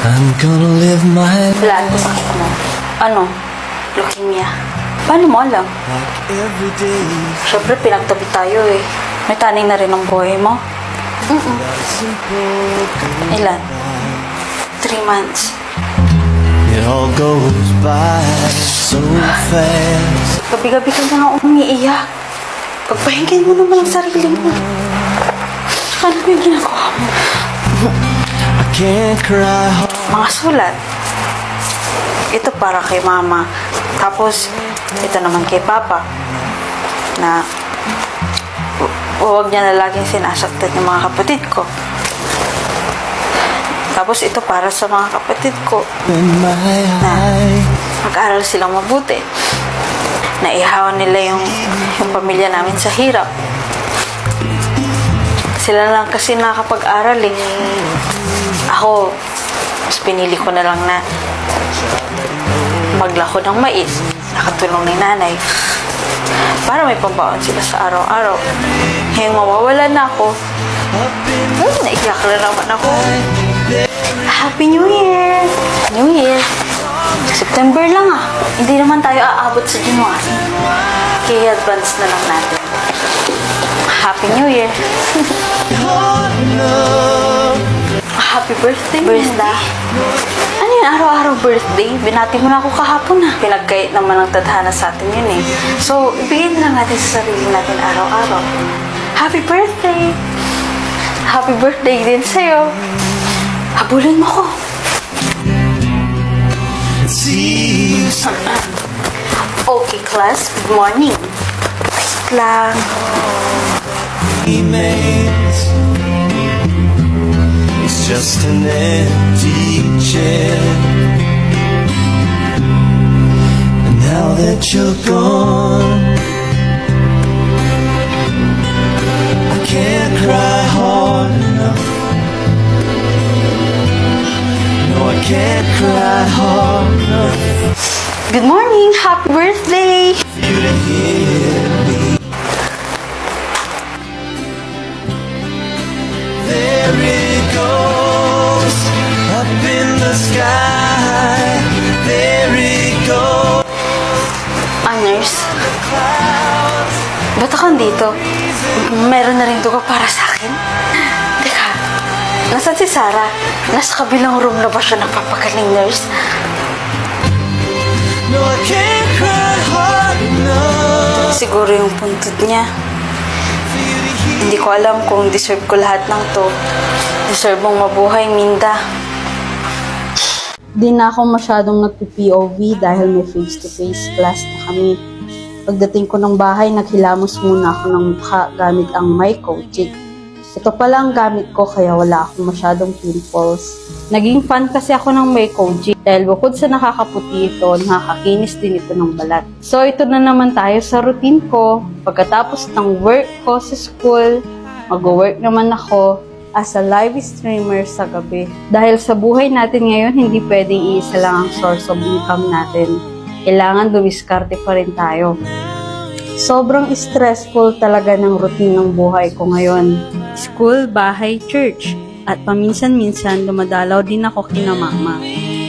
I'm gonna live my Lahat ko sakit mo. Ano? Leukemia. Paano mo alam? like every day. Siyempre, pinagtabi tayo eh. May taning na rin ang buhay mo. Simple. Ilan? 3 months. It all goes by so fast. Gabi-gabi ka na nga umiiyak. Pagpahinggan mo naman ang sarili mo. Tsaka ano ba yung ginagawa mo? I can't cry hard. Mga sulat. Ito para kay mama. Tapos, ito naman kay papa. Na huwag niya na laging sinasaktan yung mga kapatid ko. Tapos ito para sa mga kapatid ko. In my eye. Mag-aral silang mabuti. Naihawan nila yung pamilya namin sa hirap. Sila lang kasi nakakapag-aral eh. Ako, mas pinili ko na lang na maglako ng mais. Nakatulong ni nanay. Para may pambaon sila sa araw-araw. Ngayong mawawala na ako, naiyak na naman ako. Happy New Year! New Year! September lang ah. Hindi naman tayo aabot sa January. Kaya advance na lang natin. Happy New Year! Happy birthday! Birthday? Ano yun? Araw-araw birthday? Binati mo na ako kahapon ah. Pinagkait naman ng tadhana sa atin yun eh. So, ibigay na lang natin sa sarili natin araw-araw. Happy birthday! Happy birthday din sa'yo. Habulin mo ko. Okay, class. Good morning. Wait lang. Remains. It's just an empty chair. And now that you're gone, I can't cry hard enough. No, I can't cry hard enough Good morning. Happy birthday. for you to hear me. There it goes, up in the sky. There it goes, Nurse, clouds. ba't ako dito? Meron na rin ka para sa akin? Teka, nasaan si Sarah? Nasa kabilang room na ba siya napapagaling, nurse? No, I can't cry hard enough Siguro yung puntod niya. for you to hear. Hindi ko alam kung deserve ko lahat ng to. Deserve mong mabuhay, Minda. Di na ako masyadong nagpi-POV dahil may face-to-face class na kami. Pagdating ko ng bahay, naghilamos muna ako ng mukha gamit ang My Kojic. Ito pala ang gamit ko kaya wala akong masyadong pimples. Naging fan kasi ako ng My Kojic dahil bukod sa nakakaputi ito, nakakakinis din ito ng balat. So ito na naman tayo sa routine ko. Pagkatapos ng work ko sa school, mag-work naman ako as a live streamer sa gabi. Dahil sa buhay natin ngayon, hindi pwedeng iisa lang ang source of income natin. Kailangan dumiskarte pa rin tayo. Sobrang stressful talaga ng routine ng buhay ko ngayon. School, bahay, church. At paminsan-minsan, dumadalaw din ako kina mama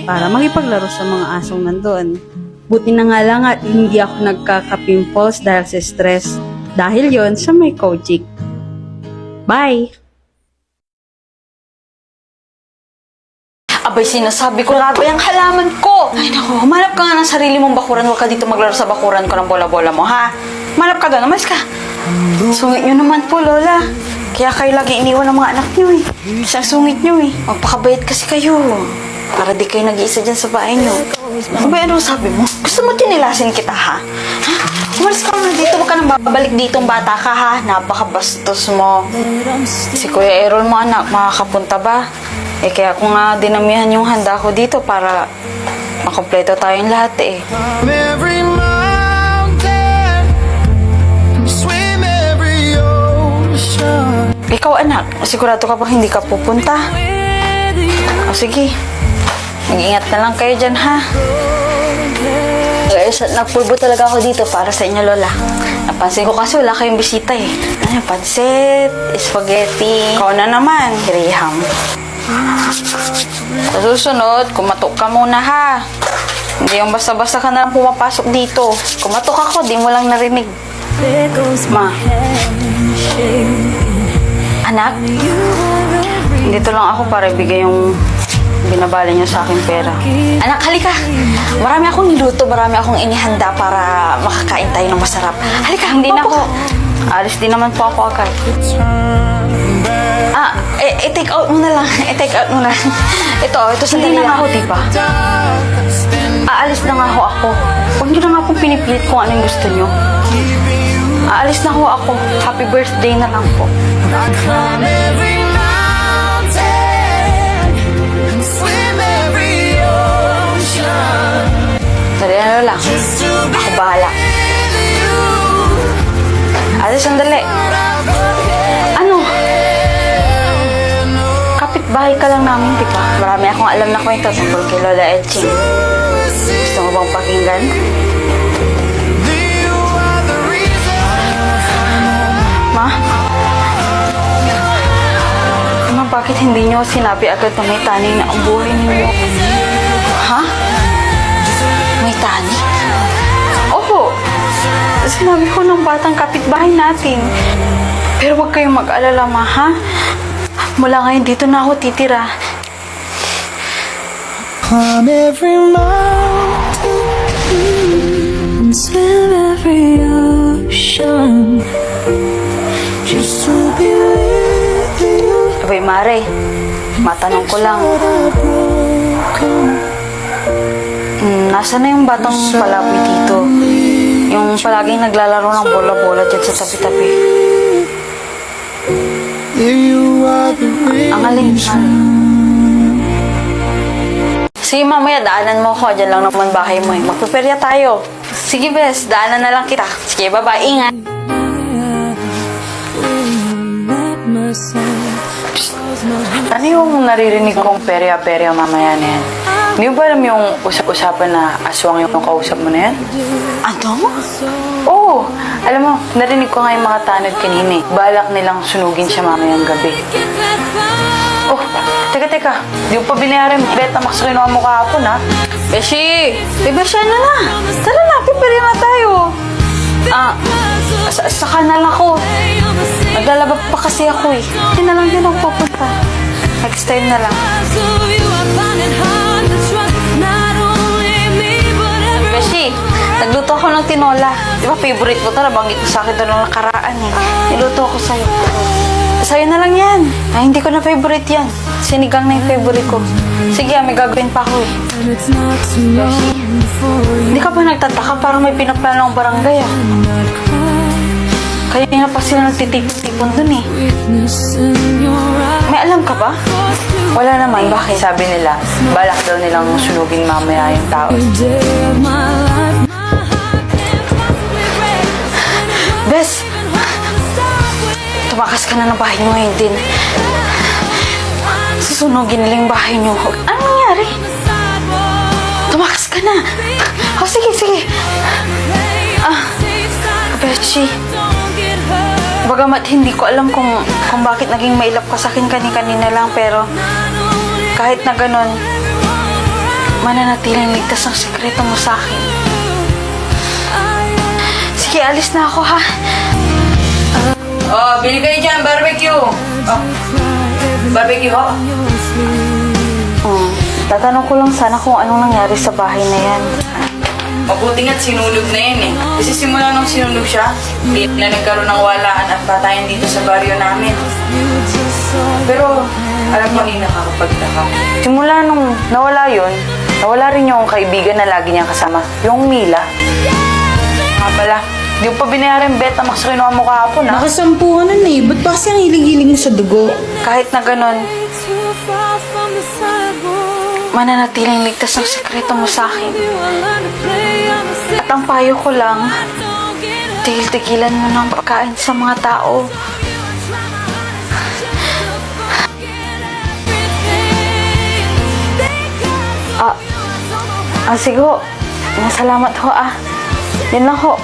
para makipaglaro sa mga asong nandoon. Buti na nga lang at hindi ako nagkaka-pimples dahil sa stress. Dahil yon sa My Kojic. Bye! Abay, sinasabi ko na ba yung halaman ko? Ay, naku, humanap ka nga ng sarili mong bakuran. Huwag ka dito maglaro sa bakuran ko ng bola-bola mo, ha? Humanap ka doon, umalis ka. Sungit nyo naman po, Lola. Kaya kayo lagi iniwan ng mga anak nyo, eh. Siyang sungit nyo, eh. Magpakabayat kasi kayo. Para di kayo nag-iisa dyan sa bahay nyo. Abay, ano sabi mo? Gusto mo tinilasin kita, ha? Ha? Umalis ka nga dito. Huwag ka nang babalik ditong bata ka, ha? Napakabastos mo. Si Kuya Errol mo, anak, makakapunta ba? Eh, kaya ko nga dinamihan yung handa ko dito para makompleto tayong lahat, eh. Every mountain, swim every ocean. Ikaw, anak, sigurado ka bang hindi ka pupunta? O, sige. Mag-ingat na lang kayo dyan, ha? Guys, nagpulbo talaga ako dito para sa inyo, Lola. Napansin ko kasi wala kayong bisita, eh. Ano, pansit, spaghetti. Ikaw na naman, kiriham. Sa susunod, kumatok ka muna ha. Hindi yung basta-basta ka na lang pumapasok dito. Kumatok ako, di mo lang narinig. Ma. Anak, dito lang ako para ibigay yung binabali niyo sa akin pera. Anak, halika. Marami akong niluto, marami akong inihanda para makakain tayo ng masarap. Halika, hindi na ako. Alis din naman po ako agad. I-take out mo na lang. I-take out mo na. Ito sandali lang ako, diba? Aalis na nga ako. Huwag niyo na nga pong pinipilit kung ano yung gusto niyo. Aalis na ako. Happy birthday na lang po. Climb every mountain and swim every ocean Dali, ano lang. just to be Ako bahala. with you. Alis, sandali. Ano? Kapitbahay ka lang namin, di ba? Marami akong alam na kwento tungkol kay Lola Elching. Gusto mo bang pakinggan? You are the reason. Ma? Ma, bakit hindi niyo sinabi agad na may tani na ang buhay ninyo? Ha? May tani? Opo. Sinabi ko ng batang kapitbahay natin. Pero huwag kayong mag-alala, ma, ha? Mula ngayon, dito na ako titira. Climb every mountain and swim every ocean just to be with you. Abay, Mare, matanong ko lang. Nasaan na yung batang palaboy dito? Yung palaging naglalaro ng bola-bola dyan sa tabi-tabi. You are the Ang alin, Mare. Sige, mamaya, daanan mo ko. Diyan lang naman bahay mo eh. Magpiperya tayo. Sige, bes. Daanan na lang kita. Sige, bye-bye. Ingat. Ano yung naririnig kong perya-perya mamaya na yan? Hindi mo ba alam yung usap-usapan na aswang yung kausap mo na yan? Ano? Oo. Alam mo, narinig ko nga yung mga tanod kanina eh. Balak nilang sunugin siya mamayang gabi. Oh, teka. Di mo pa binayaran yung Betamax kinuha mo kahapon, ha? Beshi! Bebesya na na! Tara na, piperya na tayo! Saka na lang ako. Naglalaba pa kasi ako eh. Hindi na lang din ako pupunta. Next time na lang. Beshi, nagluto ako ng tinola. Di ba favorite mo ito? Nabanggit mo sa akin doon ng nakaraan eh. Niluto ako sa'yo. Sa'yo na lang yan. Ay, hindi ko na favorite yan. Sinigang na yung favorite ko. Sige, may gagawin pa ako eh. Beshi, hindi ka ba nagtataka? Parang may pinaplano ang barangay ah. Kaya na pa sila nagtitipon dun eh. May alam ka ba? Wala naman. Bakit? Sabi nila, balak daw nilang sunugin mamaya yung tao. Bes! Tumakas ka na ng bahay nyo ngayon din. Susunugin nila yung bahay nyo. Anong nangyari? Tumakas ka na. Oh, sige. Beshi. Bagamat hindi ko alam kung bakit naging mailap ka sa akin kanina lang, pero kahit na ganun, mananatiling ligtas ang sekreto mo sa akin. Sige, alis na ako ha. Oh, bili kayo dyan, barbecue. Oh. Barbecue ho. Tatanong ko lang sana kung anong nangyari sa bahay na yan. Mabuti nga't sinulog na yan eh. Kasi simula nung sinulog siya, hindi na nagkaroon ng walaan at patayan dito sa baryo namin. Pero, alam mo, hindi nakakapagtaka. Simula nung nawala yun, nawala rin yung kaibigan na lagi niyang kasama, yung Mila. Nga pala, di mo pa binayaran Betamax kinuha mo kahapon ha? Nakasampuhan na eh. Ba't ba kasi ang hiling-hiling mo sa dugo? Kahit na ganun, mananatiling ligtas ang sekreto mo sa akin. At ang payo ko lang, tigil-tigilan mo ng pagkain sa mga tao. Sige ho. Salamat ho ah. Yan lang ho.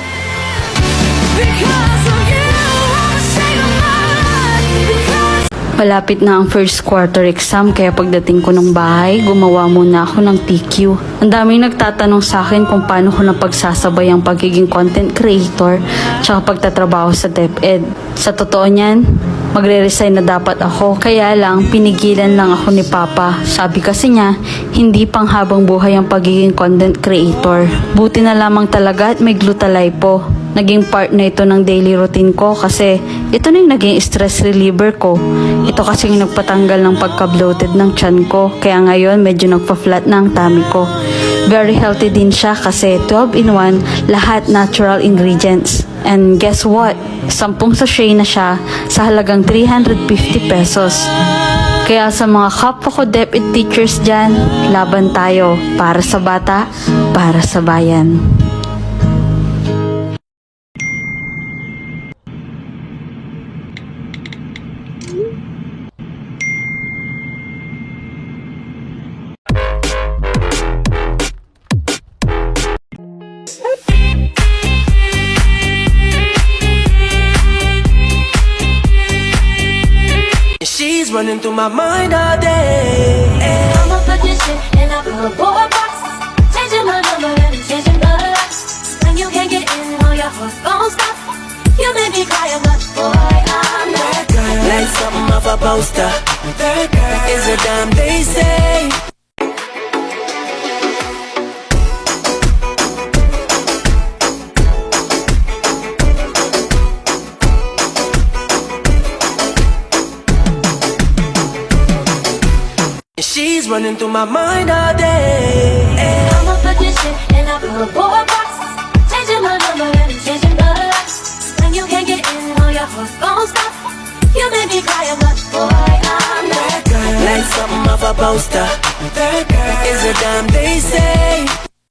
Malapit na ang first quarter exam kaya pagdating ko ng bahay, gumawa muna ako ng PQ. Ang daming nagtatanong sa akin kung paano ko napagsasabay ang pagiging content creator tsaka pagtatrabaho sa DepEd. Sa totoo niyan, magre-resign na dapat ako. Kaya lang, pinigilan lang ako ni Papa. Sabi kasi niya, hindi pang habang buhay ang pagiging content creator. Buti na lamang talaga at may glutalipo. Naging part na ito ng daily routine ko kasi ito na yung naging stress reliever ko. Ito kasi yung nagpatanggal ng pagka-bloated ng tiyan ko. Kaya ngayon medyo nagpa-flat na ang tummy ko. Very healthy din siya kasi 12 in 1, lahat natural ingredients. And guess what? 10 sachet na siya sa halagang 350 pesos. Kaya sa mga kapwa ko DepEd teachers dyan, laban tayo para sa bata, para sa bayan. She's running through my mind all day. I'm a magician in a cardboard box, changing my number and changing the locks. When you can't get in, all your heart won't stop. You make me cry, but boy, I'm that girl. Like something off a poster. That girl is a dime, they say. She's running through my mind all day. I'm a magician in a cardboard box, changing my number and changing the locks. When you can't get in, all your heart won't stop. You make me cry, but boy, I'm that girl. Like something off a poster. That girl is a dime, they say.